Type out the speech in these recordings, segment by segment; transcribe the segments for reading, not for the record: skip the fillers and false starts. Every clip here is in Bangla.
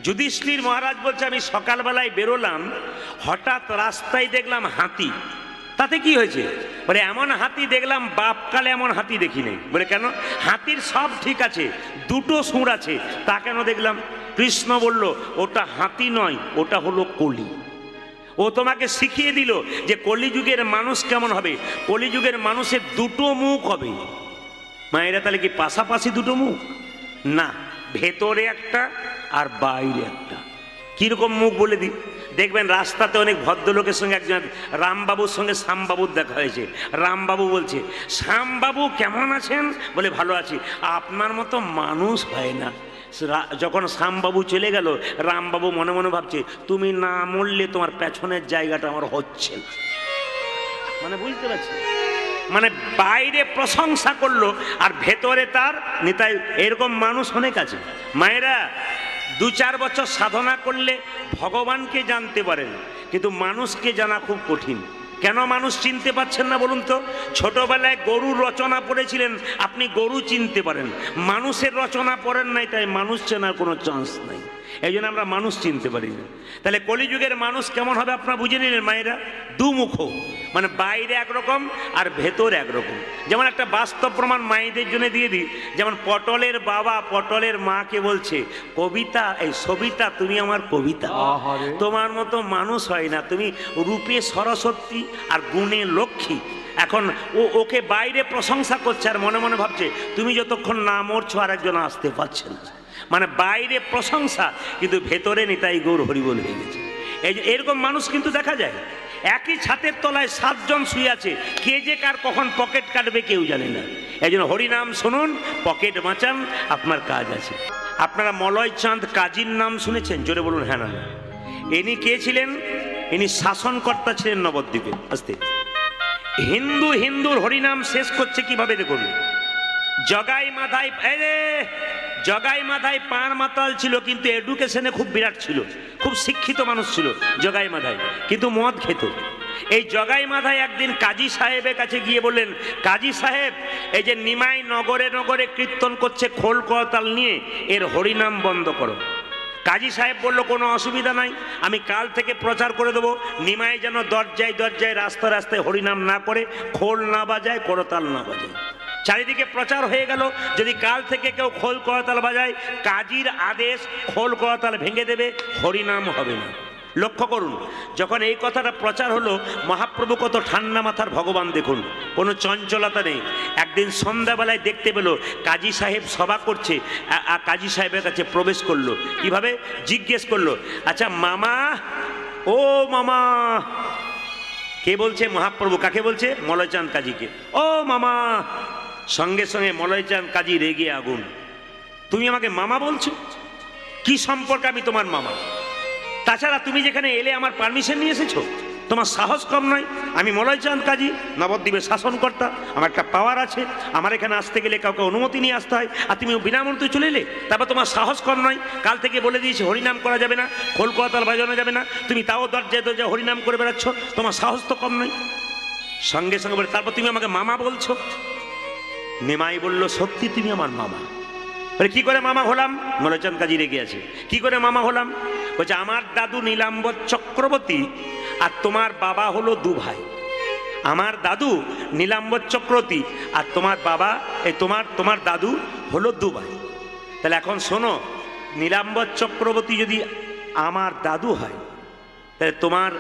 যুধিষ্ঠির মহারাজ বলছে আমি সকালবেলায় বেরোলাম, হঠাৎ রাস্তায় দেখলাম হাতি। তাতে কি হয়েছে? বলে এমন হাতি দেখলাম বাপকালে এমন হাতি দেখি নেই। বলে কেন? হাতির সব ঠিক আছে, দুটো সুর আছে, তা কেন দেখলাম? কৃষ্ণ বলল ওটা হাতি নয়, ওটা হলো কলি। ও তোমাকে শিখিয়ে দিল যে কলিযুগের মানুষ কেমন হবে। কলিযুগের মানুষের দুটো মুখ হবে। মায়েরা তাহলে কি পাশাপাশি দুটো মুখ? না, ভেতরে একটা আর বাইরে একটা। কিরকম মুখ বলে দিই, দেখবেন রাস্তাতে অনেক ভদ্রলোকের সঙ্গে একজন রামবাবুর সঙ্গে শ্যামবাবুর দেখা হয়েছে। রামবাবু বলছে শ্যামবাবু কেমন আছেন? বলে ভালো আছি। আপনার মতো মানুষ হয় না। যখন শ্যামবাবু চলে গেল, রামবাবু মনে মনে ভাবছে তুমি না মরলে তোমার পেছনের জায়গাটা আমার হচ্ছে না। মানে বুঝতে পারছি, মানে বাইরে প্রশংসা করলো আর ভেতরে তার নিতাই। এরকম মানুষ অনেক আছে। মায়েরা 2-4 বছর সাধনা করলে ভগবানকে জানতে পারেন, কিন্তু মানুষকে জানা খুব কঠিন। কেন মানুষ চিনতে পারছেন না বলুন তো? ছোটবেলায় গরুর রচনা পড়েছিলেন, আপনি গরু চিনতে পারেন। মানুষের রচনা পড়েন নাই, তাই মানুষ চেনার কোনো চান্স নাই। এই জন্য আমরা মানুষ চিনতে পারি না। তাহলে কলিযুগের মানুষ কেমন হবে আপনারা বুঝে নিলেন মায়েরা? দুমুখ, মানে বাইরে একরকম আর ভেতর একরকম। যেমন একটা বাস্তব প্রমাণ মায়েদের জন্য দিয়ে দিই। যেমন পটলের বাবা পটলের মাকে বলছে কবিতা, এই সবিতা তুমি আমার কবিতা, তোমার মতো মানুষ হয় না, তুমি রূপে সরস্বতী আর গুণে লক্ষ্মী। এখন ওকে বাইরে প্রশংসা করছে আর মনে মনে ভাবছে তুমি যতক্ষণ না মরছো আর একজন আসতে পারছে না। মানে বাইরে প্রশংসা, কিন্তু ভেতরে নিতাই গৌর হরিবল হয়ে গেছে। এরকম মানুষ কিন্তু দেখা যায়। একই ছাতের তলায় 7 জন শুয়ে আছে, কে যে কার কখন পকেট কাটবে কেউ জানে না। এই জন্য হরিনাম শুনুন, পকেট বাঁচান, আপনার কাজ আছে। আপনারা মলয় চাঁদ কাজীর নাম শুনেছেন? জোরে বলুন হ্যাঁ না। ইনি কে ছিলেন? ইনি শাসনকর্তা ছিলেন নবদ্বীপে। আস্তে হিন্দুর হরিনাম শেষ করছে কিভাবে দেখুন। জগাই মাথায় পাঁড় মাতাল ছিল, কিন্তু এডুকেশনে খুব বিরাট ছিল, খুব শিক্ষিত মানুষ ছিল জগাই মাথায়, কিন্তু মদ খেত। এই জগাই মাথায় একদিন কাজী সাহেবের কাছে গিয়ে বললেন, কাজী সাহেব এই যে নিমাই নগরে নগরে কীর্তন করছে খোল করতাল নিয়ে, এর হরিনাম বন্ধ করো। কাজী সাহেব বলল কোনো অসুবিধা নাই, আমি কাল থেকে প্রচার করে দেবো নিমাই যেন দরজায় দরজায় রাস্তায় রাস্তায় হরিনাম না করে, খোল না বাজায়, করতাল না বাজায়। চারিদিকে প্রচার হয়ে গেল, যদি কাল থেকে কেউ খোল করতাল বাজায়, কাজীর আদেশ খোল করতাল ভেঙে দেবে, হরিনাম হবে না। লক্ষ্য করুন, যখন এই কথাটা প্রচার হলো, মহাপ্রভু কত ঠান্ডা মাথার ভগবান দেখুন, কোনো চঞ্চলতা নেই। একদিন সন্ধ্যাবেলায় দেখতে পেল কাজী সাহেব সভা করছে, কাজী সাহেবের কাছে প্রবেশ করলো। কিভাবে? জিজ্ঞেস করলো, আচ্ছা মামা, ও মামা। কে বলছে? মহাপ্রভু। কাকে বলছে? মলয়চাঁদ কাজীকে। ও মামা। সঙ্গে সঙ্গে মলয়চাঁদ কাজী রেগে আগুন। তুমি আমাকে মামা বলছো? কি সম্পর্কে আমি তোমার মামা? তাছাড়া তুমি যেখানে এলে আমার পারমিশন নিয়ে এসেছো, তোমার সাহস কম নয়। আমি মলয়চাঁদ কাজী, নবদ্বীপের শাসনকর্তা, আমার একটা পাওয়ার আছে, আমার এখানে আসতে গেলে কাউকে অনুমতি নিয়ে আসতে হয়, আর তুমি বিনামন্ত্রে চলে এলে, তারপর তোমার সাহস কম নয়। কাল থেকে বলে দিয়েছি হরিনাম করা যাবে না, খোল করতাল বাজানো যাবে না, তুমি তাও দরজায় দরজায় হরিনাম করে বেড়াচ্ছ, তোমার সাহস তো কম নয়। সঙ্গে সঙ্গে বলে, তারপর তুমি আমাকে মামা বলছো? নিমাই বলল, সত্যি তুমি আমার মামা। বলে কি করে মামা হলাম? মলয়চাঁদ কাজী রেগে আছে। কি করে মামা হলাম? বলছে আমার দাদু নীলাম্বর চক্রবর্তী আর তোমার বাবা হলো 2 ভাই। আমার দাদু নীলাম্বর চক্রবর্তী আর তোমার বাবা, এই তোমার দাদু হলো 2 ভাই। তাহলে এখন শোনো, নীলাম্বর চক্রবর্তী যদি আমার দাদু হয়, তাহলে তোমার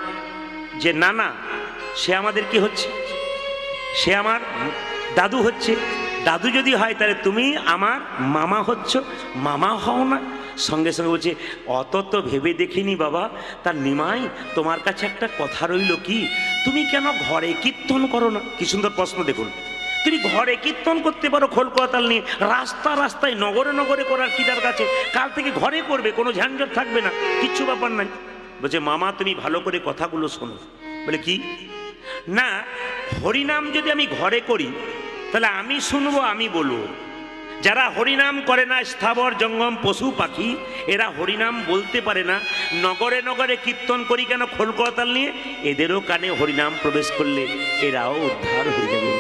যে নানা, সে আমাদের কি হচ্ছে? সে আমার দাদু হচ্ছে। দাদু যদি হয়, তাহলে তুমি আমার মামা হচ্ছ, মামা হও না? সঙ্গে সঙ্গে বলছে, অত তো ভেবে দেখিনি বাবা। তার নিমাই, তোমার কাছে একটা কথা রইল, কি তুমি কেন ঘরে কীর্তন করো না? কি সুন্দর প্রশ্ন দেখুন। তুমি ঘরে কীর্তন করতে পারো খোল করতাল নিয়ে, রাস্তায় নগরে নগরে করার কি তার কাছে? কাল থেকে ঘরে করবে, কোনো ঝঞ্ঝট থাকবে না, কিচ্ছু ব্যাপার নাই। বলছে মামা তুমি ভালো করে কথাগুলো শোনো। বলে কি? না, হরিনাম যদি আমি ঘরে করি, তাহলে আমি শুনবো, আমি বলবো। যারা হরিনাম করে না, স্থাবর জঙ্গম পশু পাখি, এরা হরিনাম বলতে পারে না। নগরে নগরে কীর্তন করি কেন খোল করতাল নিয়ে? এদেরও কানে হরিনাম প্রবেশ করলে এরাও উদ্ধার হয়ে যাবে।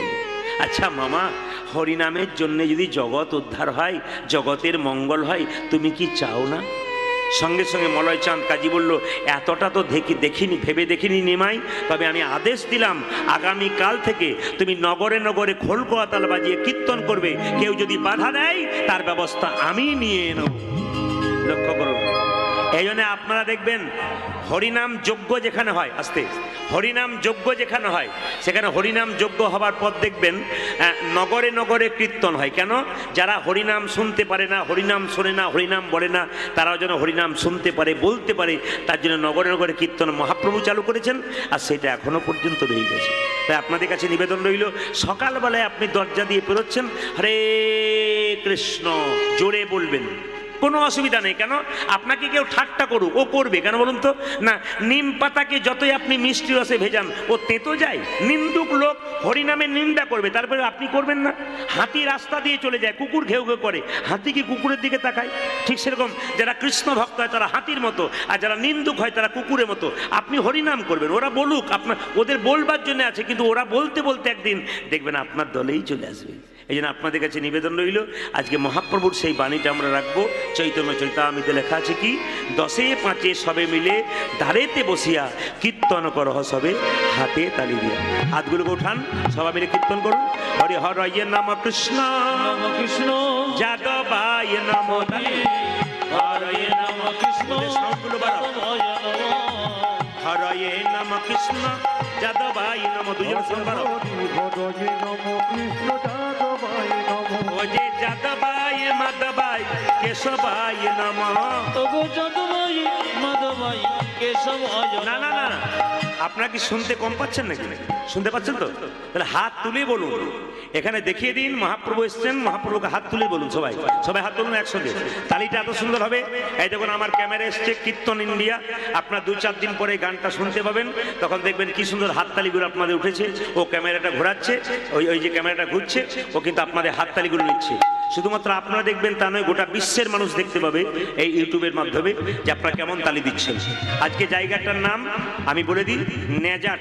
আচ্ছা মামা, হরিনামের জন্য যদি জগৎ উদ্ধার হয়, জগতের মঙ্গল হয়, তুমি কি চাও না? সঙ্গে সঙ্গে মলয় চাঁদ কাজী বলল, এতটা তো দেখিনি, ভেবে দেখিনি নিমাই, তবে আমি আদেশ দিলাম আগামীকাল থেকে তুমি নগরে নগরে খোল কোয়াতাল বাজিয়ে কীর্তন করবে, কেউ যদি বাধা দেয় তার ব্যবস্থা আমি নিয়ে নেব। লক্ষ্য করুন, এই জন্য আপনারা দেখবেন হরিনাম যজ্ঞ যেখানে হয়, আস্তে, হরিনাম যজ্ঞ যেখানে হয় সেখানে হরিনাম যজ্ঞ হবার পর দেখবেন নগরে নগরে কীর্তন হয়। কেন? যারা হরিনাম শুনতে পারে না, হরিনাম শোনে না, হরিনাম বলে না, তারাও যেন হরিনাম শুনতে পারে, বলতে পারে, তার জন্য নগরে নগরে কীর্তন মহাপ্রভু চালু করেছেন, আর সেটা এখনো পর্যন্ত রয়ে গেছে। তাই আপনাদের কাছে নিবেদন রইল, সকালবেলায় আপনি দরজা দিয়ে পেরোচ্ছেন, হরে কৃষ্ণ জোরে বলবেন, কোনো অসুবিধা নেই। কেন? আপনাকে কেউ ঠাট্টা করুক, ও করবে কেন বলুন তো? না, নিম পাতাকে যতই আপনি মিষ্টি রসে ভেজান ও তেতো যায়। নিন্দুক লোক হরিনামে নিন্দা করবে, তারপরে আপনি করবেন না। হাতি রাস্তা দিয়ে চলে যায়, কুকুর ঘেউ ঘেউ করে, হাতি কি কুকুরের দিকে তাকায়? ঠিক সেরকম যারা কৃষ্ণ ভক্ত হয় তারা হাতির মতো, আর যারা নিন্দুক হয় তারা কুকুরের মতো। আপনি হরিনাম করবেন, ওরা বলুক, আপনার ওদের বলবার জন্য আছে, কিন্তু ওরা বলতে বলতে একদিন দেখবেন আপনার দলেই চলে আসবে। এই জন্য আপনাদের কাছে নিবেদন রইল, আজকে মহাপ্রভুর সেই বাণীটা আমরা রাখবো। চৈতন্য চৈতামিতে লেখা আছে কি, 10-5 সবে মিলে ধারেতে বসিয়া কীর্তন করহ সবে হাতে তালি দিয়া। হাতগুলোকে উঠান, সবাই মিলে কীর্তন করুন। হরে হরয়ে নম কৃষ্ণ কৃষ্ণ যাদবায় নম, হরয়ে নম কৃষ্ণ, হরয়ে নম কৃষ্ণ যাদবায় নম, দুজন সম্পাদক, ও যে যাদবায় মাধবায় কেশবায় নম, যাদবায় মাধবায় কেশবায়। না না না, আপনারা কি শুনতে কম পাচ্ছেন নাকি? শুনতে পাচ্ছেন তো? তাহলে হাত তুলে বলুন, এখানে দেখিয়ে দিন মহাপ্রভু এসছেন, মহাপ্রভুকে হাত তুলে বলুন। সবাই সবাই হাত তুলুন একসঙ্গে, তালিটা এত সুন্দর হবে। এই দেখুন আমার ক্যামেরা এসছে কীর্তন ইন্ডিয়া, আপনার 2-4 দিন পরে গানটা শুনতে পাবেন, তখন দেখবেন কি সুন্দর হাততালিগুলো আপনাদের উঠেছে। ও ক্যামেরাটা ঘোরাচ্ছে, ওই যে ক্যামেরাটা ঘুরছে, ও কিন্তু আপনাদের হাততালিগুলো নিচ্ছে। শুধুমাত্র আপনারা দেখবেন তা নয়, গোটা বিশ্বের মানুষ দেখতে পাবে এই ইউটিউবের মাধ্যমে যে আপনারা কেমন তালি দিচ্ছেন। আজকে জায়গাটার নাম আমি বলে দিই, নেজাট।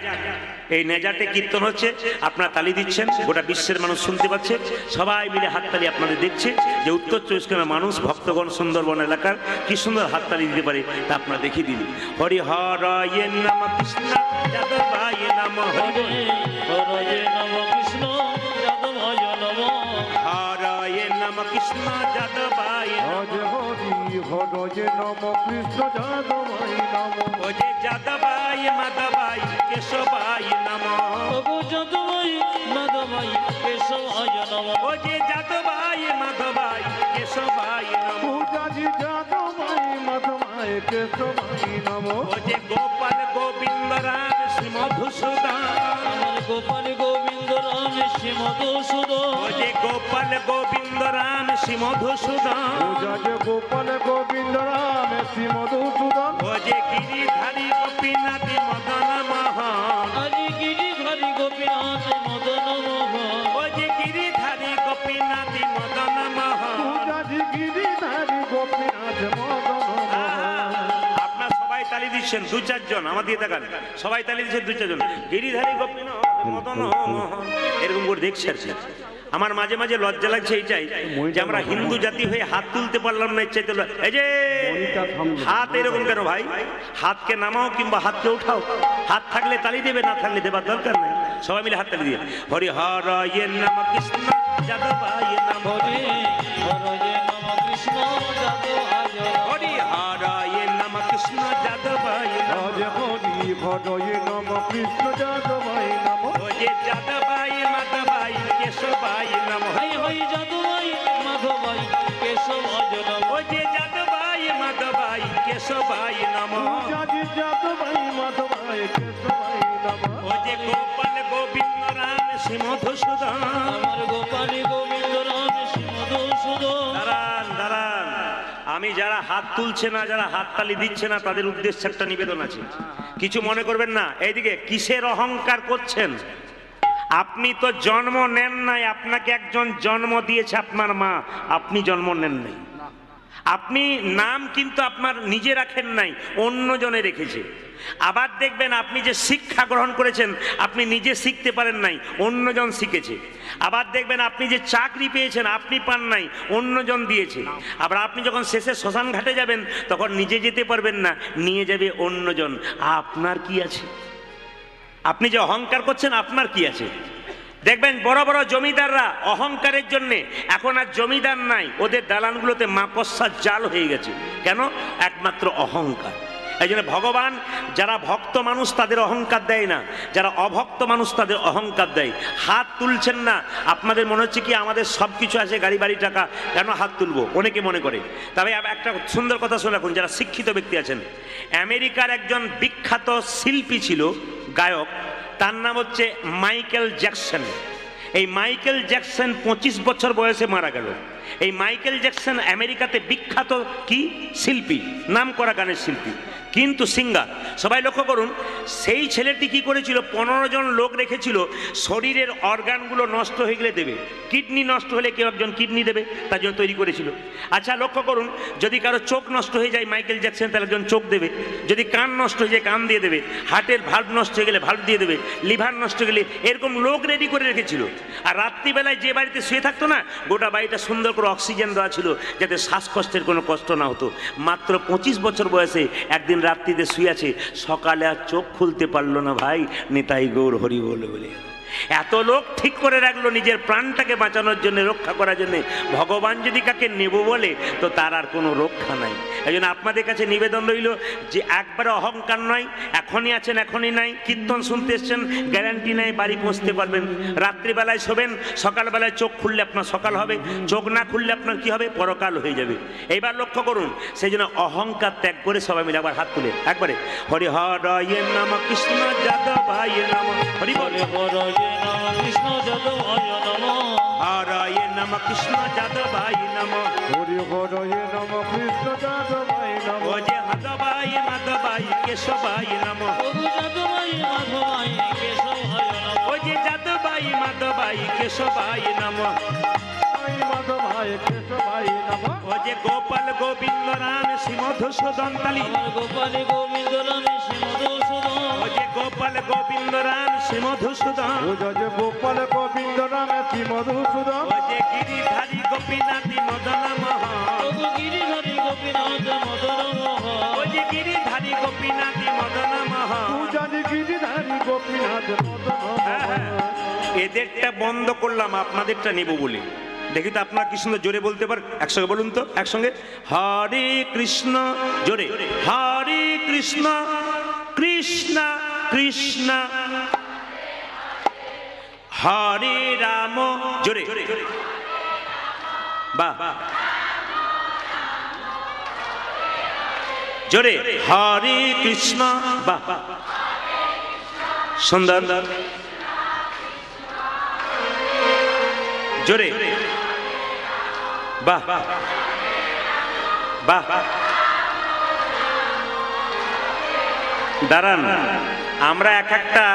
এই নেজাটে কীর্তন হচ্ছে, আপনারা তালি দিচ্ছেন, গোটা বিশ্বের মানুষ শুনতে পাচ্ছে, সবাই মিলে হাততালি আপনাদের দেখছে যে উত্তর 24 পরগনার মানুষ, ভক্তগণ, সুন্দরবন এলাকার কি সুন্দর হাততালি দিতে পারে, তা আপনারা দেখিয়ে দিন। হরি হরয়ে নম কৃষ্ণ যাদবায় নম, হরয়ে নম কৃষ্ণ যাদবায় নম, হরয়ে নম কৃষ্ণ যাদবায় নম, হরয়ে নম কৃষ্ণ যাদবায় নম, ও যে যাদবায় মাধবায় কেশবায় নম, যাদবায় মাধবায় কেশবায় নম, ও যে যাদবায় মাধবায় কেশবায় নম, পূজাজি যাদবায় মাধবায় কেশবায় নম, ও যে গোপাল গোবিন্দ রাম শ্রী মধুসূদন, আমার গোপাল গোবিন্দ রাম শ্রী মধুসূদন, ও যে গোপাল গোবিন্দ রাম শ্রী মধুসূদন, পূজাজি গোপাল গোবিন্দ রাম শ্রী মধুসূদন, ও যে গিরিধারী গোপীনাথ মদন মোহন, আজি গিরিধারী গোপীনাথ মদন মোহন, ও যে গিরিধারী গোপীনাথ মদন মোহন। পূজাজি গিরিধারী গোপীনাথ মদন মোহন। আপনার সবাই তালি দিচ্ছেন, 2-4 জন আমার দিয়ে দেখান, সবাই তালি দিচ্ছেন 2-4 জন, গিরিধারী গোপীনাথ মদন মোহন, এরকম করে দেখছি আর কি। আমার মাঝে মাঝে লজ্জা লাগছে এইটাই যে আমরা হিন্দু জাতি হয়ে হাত তুলতে পারলাম না। ইচ্ছে তুলো, এই যে হাত এরকম কেন ভাই? হাতকে নামাও কিংবা হাতকে উঠাও, হাত থাকলে তালি দেবে, না থাকলে দেবার দরকার নেই। সবাই মিলে হাত তালি দিয়ে হরি হরয়ে নম কৃষ্ণ যাদবায় নম, হরে হরয়ে নম কৃষ্ণ যাদবায় নম, হরি হরয়ে নম কৃষ্ণ যাদবায় নম, হরি হরয়ে নম কৃষ্ণ যাদবায় নম, ও যে যাদবায় মাধবায় কেশবায় নম, হাই হাই যাদবায় মাধবায় কেশবায় নম, ও যে যাদবায় মাধবায় কেশবায় নম, পূজাজি যাদবায় মাধবায় কেশবায় নম, ও যে গোপাল গোবিন্দ রাম শ্রী মধুসূদন। আমার গোপাল গোবিন্দ রাম শ্রী মধুসূদন। দাঁড়ান দাঁড়ান, আমি যারা হাত তুলছে না, যারা হাত তালি দিচ্ছে না, তাদের উদ্দেশ্যে একটা নিবেদন আছে, কিছু মনে করবেন না। এইদিকে কিসের অহংকার করছেন? আপনি তো জন্ম নেন নাই, আপনাকে একজন জন্ম দিয়েছে, আপনার মা, আপনি জন্ম নেন নাই। আপনি নাম কিন্তু আপনার নিজে রাখেন নাই, অন্য জনে রেখেছে। আবার দেখবেন আপনি যে শিক্ষা গ্রহণ করেছেন আপনি নিজে শিখতে পারেন নাই, অন্যজন শিখেছে। আবার দেখবেন আপনি যে চাকরি পেয়েছেন আপনি পান নাই, অন্যজন দিয়েছে। আবার আপনি যখন শেষে শ্মশান ঘাটে যাবেন তখন নিজে যেতে পারবেন না, নিয়ে যাবে অন্যজন। আপনার কি আছে? আপনি যে অহংকার করছেন আপনার কি আছে? দেখবেন বড় বড় জমিদাররা অহংকারের জন্য এখন আর জমিদার নাই, ওদের দালানগুলোতে মাকড়সার জাল হয়ে গেছে। কেন? একমাত্র অহংকার। এই জন্য ভগবান যারা ভক্ত মানুষ তাদের অহংকার দেয় না, যারা অভক্ত মানুষ তাদের অহংকার দেয়। হাত তুলছেন না, আপনাদের মনে হচ্ছে কি আমাদের সব কিছু আছে, গাড়ি বাড়ি টাকা, কেন হাত তুলবো, অনেকে মনে করে। তবে একটা সুন্দর কথা শুনে রাখুন, যারা শিক্ষিত ব্যক্তি আছেন, আমেরিকার একজন বিখ্যাত শিল্পী ছিল, গায়ক, তার নাম হচ্ছে মাইকেল জ্যাকসন। এই মাইকেল জ্যাকসন 25 বছর বয়সে মারা গেল। এই মাইকেল জ্যাকসন আমেরিকাতে বিখ্যাত কি শিল্পী, নাম করা গানের শিল্পী, কিন্তু সিঙ্গার। সবাই লক্ষ্য করুন, সেই ছেলেটি কি করেছিল, 15 জন লোক রেখেছিল, শরীরের অর্গানগুলো নষ্ট হয়ে গেলে দেবে। কিডনি নষ্ট হলে কেউ একজন কিডনি দেবে, তার জন্য তৈরি করেছিল। আচ্ছা লক্ষ্য করুন, যদি কারো চোখ নষ্ট হয়ে যায় মাইকেল জ্যাকসন তাহলে একজন চোখ দেবে, যদি কান নষ্ট হয়ে যায় কান দিয়ে দেবে, হার্টের ভাল্ব নষ্ট হয়ে গেলে ভাল্ব দিয়ে দেবে, লিভার নষ্ট হয়ে গেলে, এরকম লোক রেডি করে রেখেছিল। আর রাত্রিবেলায় যে বাড়িতে শুয়ে থাকতো না, গোটা বাড়িটা সুন্দর করে অক্সিজেন দেওয়া ছিল যাতে শ্বাসকষ্টের কোনো কষ্ট না হতো। মাত্র 25 বছর বয়সে একদিন রাত্রিতে শুয়ে আছে, সকালে আর চোখ খুলতে পারলো না ভাই, নিতাই গৌর হরি বলে। এত লোক ঠিক করে রাখলো নিজের প্রাণটাকে বাঁচানোর জন্য, রক্ষা করার জন্য। ভগবান যদি কাকে নেব বলে তো তার আর কোনো রক্ষা নাই। এই জন্য আপনাদের কাছে নিবেদন রইল যে একবারে অহংকার নয়, এখনই আছেন এখনই নাই, কীর্তন শুনতে এসছেন গ্যারান্টি নাই বাড়ি পৌঁছতে পারবেন। রাত্রিবেলায় শোবেন, সকালবেলায় চোখ খুললে আপনার সকাল হবে, চোখ না খুললে আপনার কি হবে, পরকাল হয়ে যাবে। এইবার লক্ষ্য করুন, সেই জন্য অহংকার ত্যাগ করে সবাই মিলে আবার হাত তুলে একবারে হরি হরয়ে নম কৃষ্ণ যাদবায় নম, হরি বলে হরয়ে নম কৃষ্ণ যাদবায় নমঃ। হরয়ে নম কৃষ্ণ যাদবায় নম, হরি হরয়ে নম কৃষ্ণ যাদবায় নম। ও যে মাধবায় কেশবায় নম, প্রভু যাদবায় মাধবায় কেশবায় নমঃ। ও যে মাধবায় কেশবায় নম, মাধবায় কেশবায় নম। ও যে গোপাল গোবিন্দ রাম শ্রী মধুসূদন তালি, আমার গোপাল গোবিন্দ রামে শ্রী মধুসূদন। ও যে গোপাল গোবিন্দ রাম শ্রী মধুসূদন, ও যে গোপাল গোবিন্দ রামে শ্রী মধুসূদন। ও যে গিরিধারী গোপীনাথী মদন মোহন, প্রভু গিরিধারী গোপীনাথ মদন মোহন। ও যে গিরিধারী গোপীনাথী মদন মোহন। পূজারি গিরিধারী গোপীনাথ মদন মোহন। এদেরটা বন্ধ করলাম, আপনাদেরটা নেব বলে। দেখি তো আপনারা কি সুন্দর জোরে বলতে পারেন, একসঙ্গে বলুন তো, একসঙ্গে হরে কৃষ্ণ, জোরে হরে কৃষ্ণ কৃষ্ণ কৃষ্ণ হরে রাম, জোরে বাহ, জোরে হরে কৃষ্ণ, বাহ সুন্দর, জোরে বাহ বাহ। দাঁড়ান, আমরা এক একটা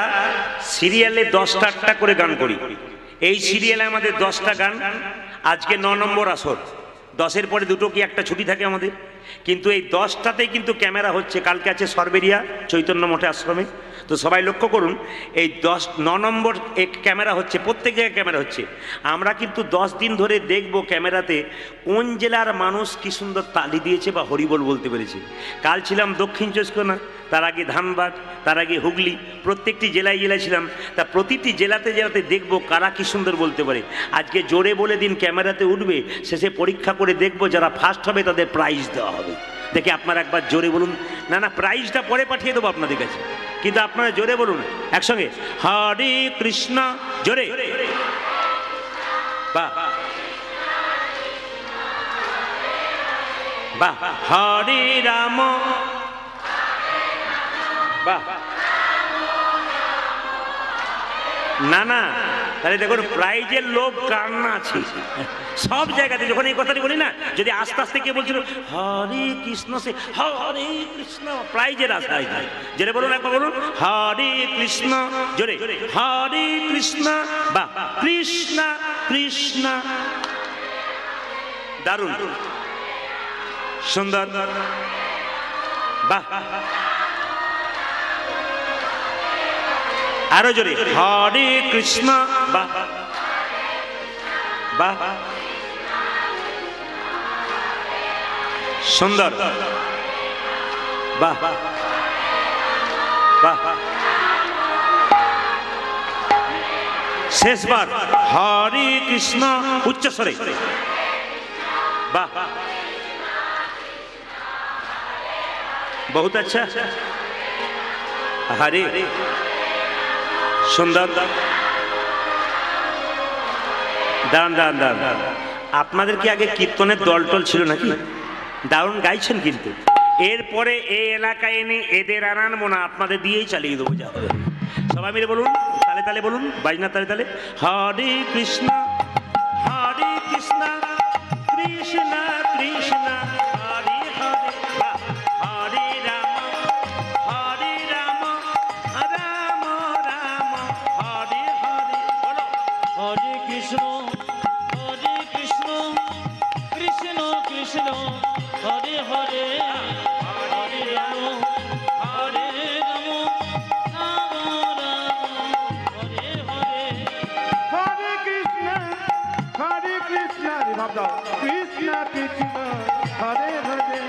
সিরিয়ালে 10টা করে গান করি। এই সিরিয়ালে আমাদের 10টা গান, আজকে 9 নম্বর আসর, 10-এর পরে 2টো কি একটা ছুটি থাকে আমাদের, কিন্তু এই 10টাতেই কিন্তু ক্যামেরা হচ্ছে। কালকে আছে সরবেরিয়া চৈতন্য মঠে আশ্রমে, তো সবাই লক্ষ্য করুন, এই 9 নম্বর ক্যামেরা হচ্ছে, প্রত্যেক জায়গায় ক্যামেরা হচ্ছে। আমরা কিন্তু 10 দিন ধরে দেখব ক্যামেরাতে কোন জেলার মানুষ কি সুন্দর তালি দিয়েছে বা হরিবোল বলতে পেরেছে। কাল ছিলাম দক্ষিণ চব্বিশ পরগনা, তার আগে ধানবাদ, তার আগে হুগলি, প্রত্যেকটি জেলায় ছিলাম। তা প্রতিটি জেলাতে জেলাতে দেখব কারা কি সুন্দর বলতে পারে। আজকে জোরে বলে দিন ক্যামেরাতে উঠবে, শেষে পরীক্ষা করে দেখব যারা ফার্স্ট হবে তাদের প্রাইজ দেওয়া হবে। দেখে আপনারা একবার জোরে বলুন, না না প্রাইজটা পরে পাঠিয়ে দেবো আপনাদের কাছে, কিন্তু আপনারা জোরে বলুন একসঙ্গে হরে কৃষ্ণ, জোরে বাহ বাহ, হরে রাম, বাহ। না না, তাহলে দেখুন প্রাইজের লোভ কার না আছে সব জায়গাতে। যখন এই কথাটি বলি না, যদি আস্তে আস্তে কে বলছিল হরে কৃষ্ণ, সে হরে কৃষ্ণ প্রাইজের আশায় যায়। জোরে বলুন একবার বলুন হরে কৃষ্ণ, জোরে হরে কৃষ্ণ, বা কৃষ্ণ কৃষ্ণ, দারুণ সুন্দর, বাহ আরো জোরে হরে কৃষ্ণ বাহ বাহ সুন্দর বাহ বাহ শেষবার হরে কৃষ্ণ উচ্চস্বরে বাহ बहुत अच्छा हरे সুন্দর দান দান দান আপনাদের কি আগে কীর্তনের দলটল ছিল নাকি? দারুণ গাইছেন কিন্তু এরপরে এই এলাকায় এনে এদের আনানবো না, আপনাদের দিয়েই চালিয়ে দেবো। যা হবে সবাই মিলে বলুন, তালে তালে বলুন, বাজনা তালে তালে হরে কৃষ্ণ কৃষ্ণ কৃষ্ণ হরে হরে হরে রাম রাম রাম হরে হরে বলো হরে কৃষ্ণ কৃষ্ণ কৃষ্ণ হরে হরে হরে রাম রাম রাম হরে হরে হরে কৃষ্ণ রে ভাব দাও কৃষ্ণ কৃষ্ণ হরে হরে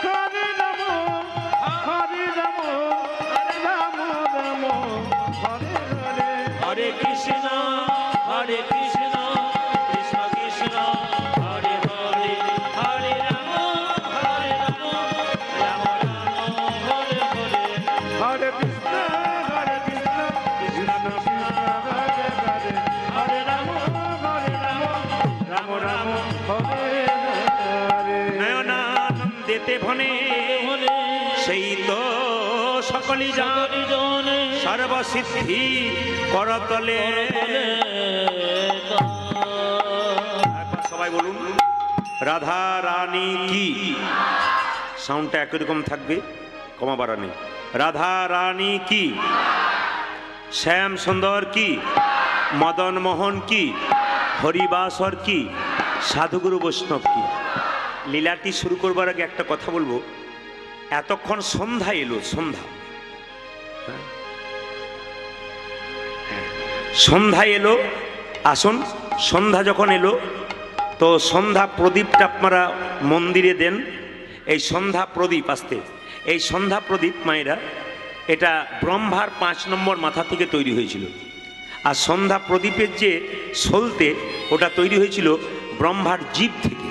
হরে রাম রাম রাম হরে হরে হরে কৃষ্ণ কৃষ্ণ কৃষ্ণ হরে হরে হরে রাম রাম রাম হরে হরে হরে কৃষ্ণ কৃষ্ণ কৃষ্ণ হরে হরে হরে রাম রাম রাম হরে হরে নয়নানন্দেতে ভনে হরে সেই তো সকলি জান জনে সর্বসিদ্ধি করতলে একবার সবাই বলুন রাধা রানী কি, সাউন্ডটা একই রকম থাকবে, কমা বাড়া নেই। রাধা রানী কি, শ্যাম সুন্দর কি, মদন মোহন কি, হরিবাসর কি, সাধুগুরু বৈষ্ণব কি। লীলাটি শুরু করবার আগে একটা কথা বলবো, এতক্ষণ সন্ধ্যা এলো, সন্ধ্যা এলো, আসুন সন্ধ্যা যখন এলো তো সন্ধ্যা প্রদীপটা আপনারা মন্দিরে দেন। এই সন্ধ্যা প্রদীপ আসতে, এই সন্ধ্যা প্রদীপ মায়েরা এটা ব্রহ্মার 5 নম্বর মাথা থেকে তৈরি হয়েছিল। আর সন্ধ্যা প্রদীপের যে সলতে ওটা তৈরি হয়েছিল ব্রহ্মার জীব থেকে।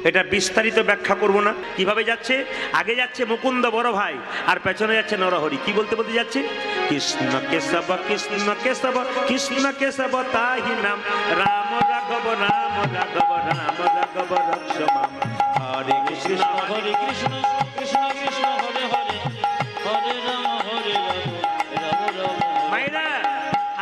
এটা বিস্তারিত ব্যাখ্যা করব না। কিভাবে যাচ্ছে, আগে যাচ্ছে মুকুন্দ বড় ভাই আর পেছনে যাচ্ছে নরহরি। কি বলতে বলতে যাচ্ছে কৃষ্ণ কেশব কৃষ্ণ কেশব কৃষ্ণ কেশব তাহি নাম রাম রাঘব রাম রাঘব রাম রাঘব রক্ষ মাম হরে কৃষ্ণ হরে কৃষ্ণ কৃষ্ণ কৃষ্ণ হরে হরে হরে রাম রাম রাম। মায়েরা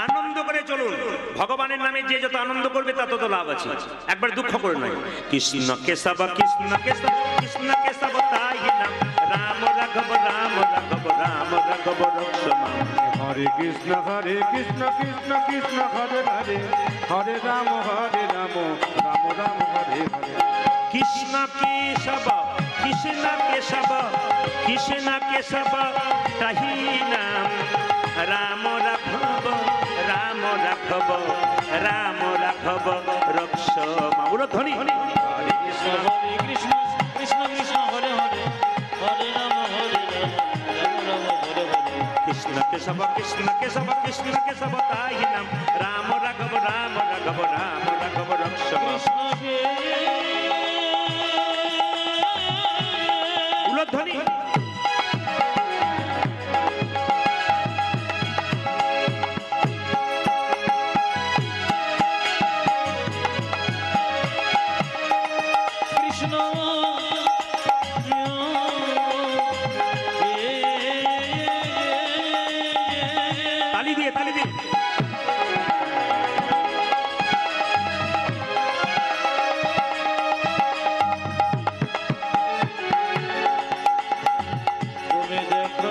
আনন্দ করে চলুন, ভগবানের নামে যে যত আনন্দ করবে তত তো লাভ আছে। একবার দুঃখ করে নয়। কৃষ্ণ কেশব কৃষ্ণ কেশব কৃষ্ণ কেশব তাহি নাম রাম রাঘব রাম রাঘব রাম রাঘব রক্ষ মাম হরে কৃষ্ণ কৃষ্ণ কৃষ্ণ হরে হরে হরে রাম রাম রাম হরে হরে কৃষ্ণ কেশব কৃষ্ণ কেশব কৃষ্ণ কেশব তাহি নাম রাম রাঘব রাম রাঘব রাম রাঘব রক্ষ মাম। ধ্বনি হরে কৃষ্ণ কৃষ্ণ কৃষ্ণ হরে হরে হরে রাম রাম রাম হরে হরে কৃষ্ণ কেশব কৃষ্ণ কেশব কৃষ্ণ কেশব তাহি নাম রাম রাঘব রাম রাঘব রাম রাঘব রক্ষ মাম। ধ্বনি কৃষ্ণ তালি দিয়ে তালি দিয়ে তুমি দেখো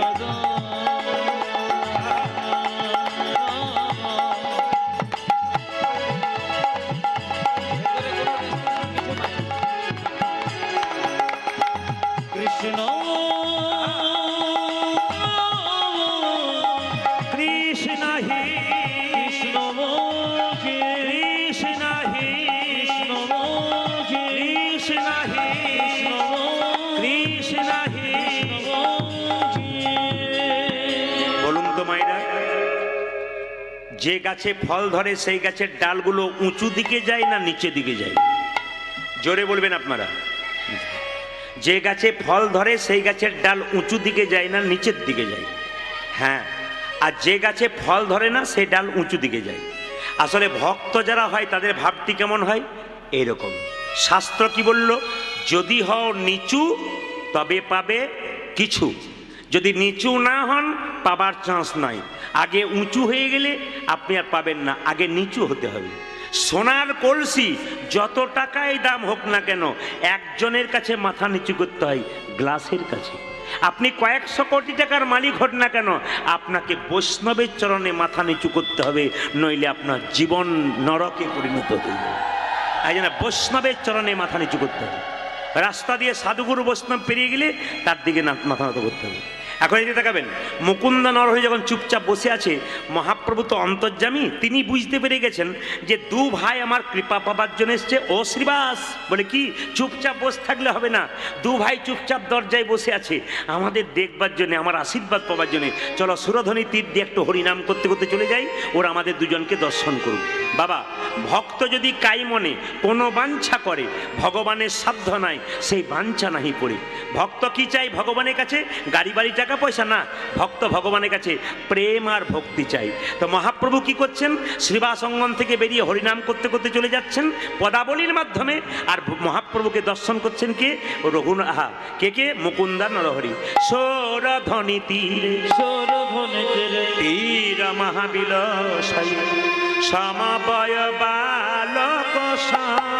যে গাছে ফল ধরে সেই গাছের ডালগুলো উঁচু দিকে যায় না নিচে দিকে যায়? জোরে বলবেন আপনারা। যে গাছে ফল ধরে সেই গাছের ডাল উঁচু দিকে যায় না নিচের দিকে যায়? হ্যাঁ। আর যে গাছে ফল ধরে না সেই ডাল উঁচু দিকে যায়। আসলে ভক্ত যারা হয় তাদের ভাবটি কেমন হয়? এইরকম। শাস্ত্র কি বলল? যদি হও নিচু তবে পাবে কিছু, যদি নিচু না হন পাবার চান্স নাই। আগে উঁচু হয়ে গেলে আপনি আর পাবেন না, আগে নিচু হতে হবে। সোনার কলসি যত টাকাই দাম হোক না কেন, একজনের কাছে মাথা নিচু করতে হয়, গ্লাসের কাছে। আপনি কয়েকশো কোটি টাকার মালিক হন না কেন, আপনাকে বৈষ্ণবের চরণে মাথা নিচু করতে হবে, নইলে আপনার জীবন নরকে পরিণত হয়ে যাবে। এই জন্য বৈষ্ণবের চরণে মাথা নিচু করতে হবে। রাস্তা দিয়ে সাধুগুরু বৈষ্ণব পেরিয়ে গেলে তার দিকে মাথা নত করতে হবে। এখন এদিকে তাকাবেন, মুকুন্দ নরহরি যখন চুপচাপ বসে আছে, মহাপ্রভু তো অন্তর্যামী, তিনি বুঝতে পেরে গেছেন যে দু ভাই আমার কৃপা পাবার জন্য এসছে। ও শ্রীবাস বলে কি, চুপচাপ বসে থাকলে হবে না, দু ভাই চুপচাপ দরজায় বসে আছে আমাদের দেখবার জন্য, আমার আশীর্বাদ পাবার জন্য। চলো সুরধ্বনি তীর দিয়ে একটু হরিনাম করতে করতে চলে যাই, ওরা আমাদের দুজনকে দর্শন করুক। বাবা, ভক্ত যদি কাই মনে কোনো বাঞ্ছা করে, ভগবানের সাধ্য নাই সেই বাঞ্ছা নাহি পড়ে। ভক্ত কি চাই ভগবানের কাছে? গাড়ি বাড়ি টাকা পয়সা না, ভক্ত ভগবানের কাছে প্রেম আর ভক্তি চাই। তো মহাপ্রভু কি করছেন? শ্রীবাস অঙ্গন থেকে বেরিয়ে হরিনাম করতে করতে চলে যাচ্ছেন পদাবলীর মাধ্যমে। আর মহাপ্রভুকে দর্শন করছেন কে? রঘুনাথ। কে? মুকুন্দা নরহরি। সৌরধ্বনি তীরে তীর মহাবিলাসাই সমবয় বালক সঙ্গে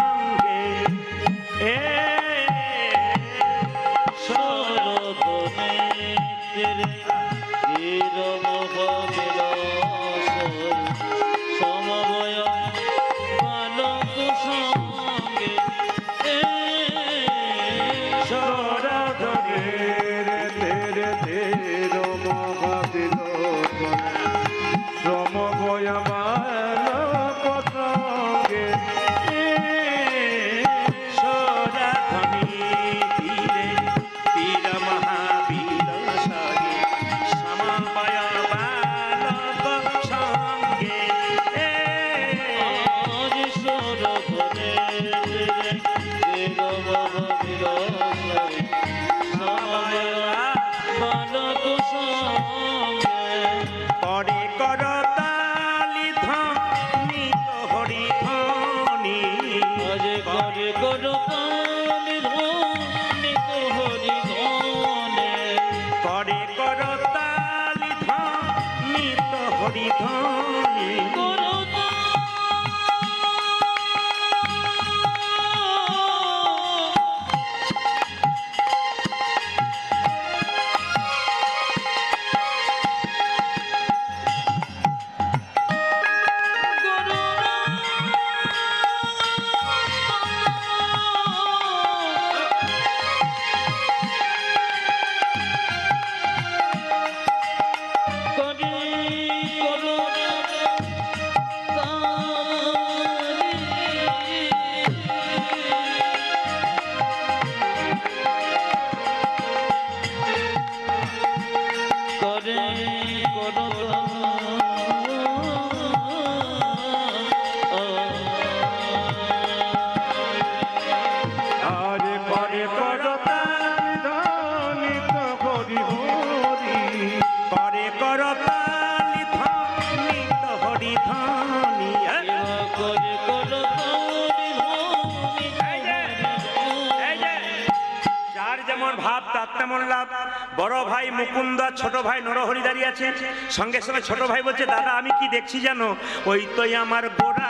বড় ভাই মুকুন্দ, ছোট ভাই নরহরি দাঁড়িয়ে আছে। সঙ্গে সঙ্গে ছোট ভাই বলছে, দাদা আমি কি দেখছি জানো? ওই তো আমার গোরা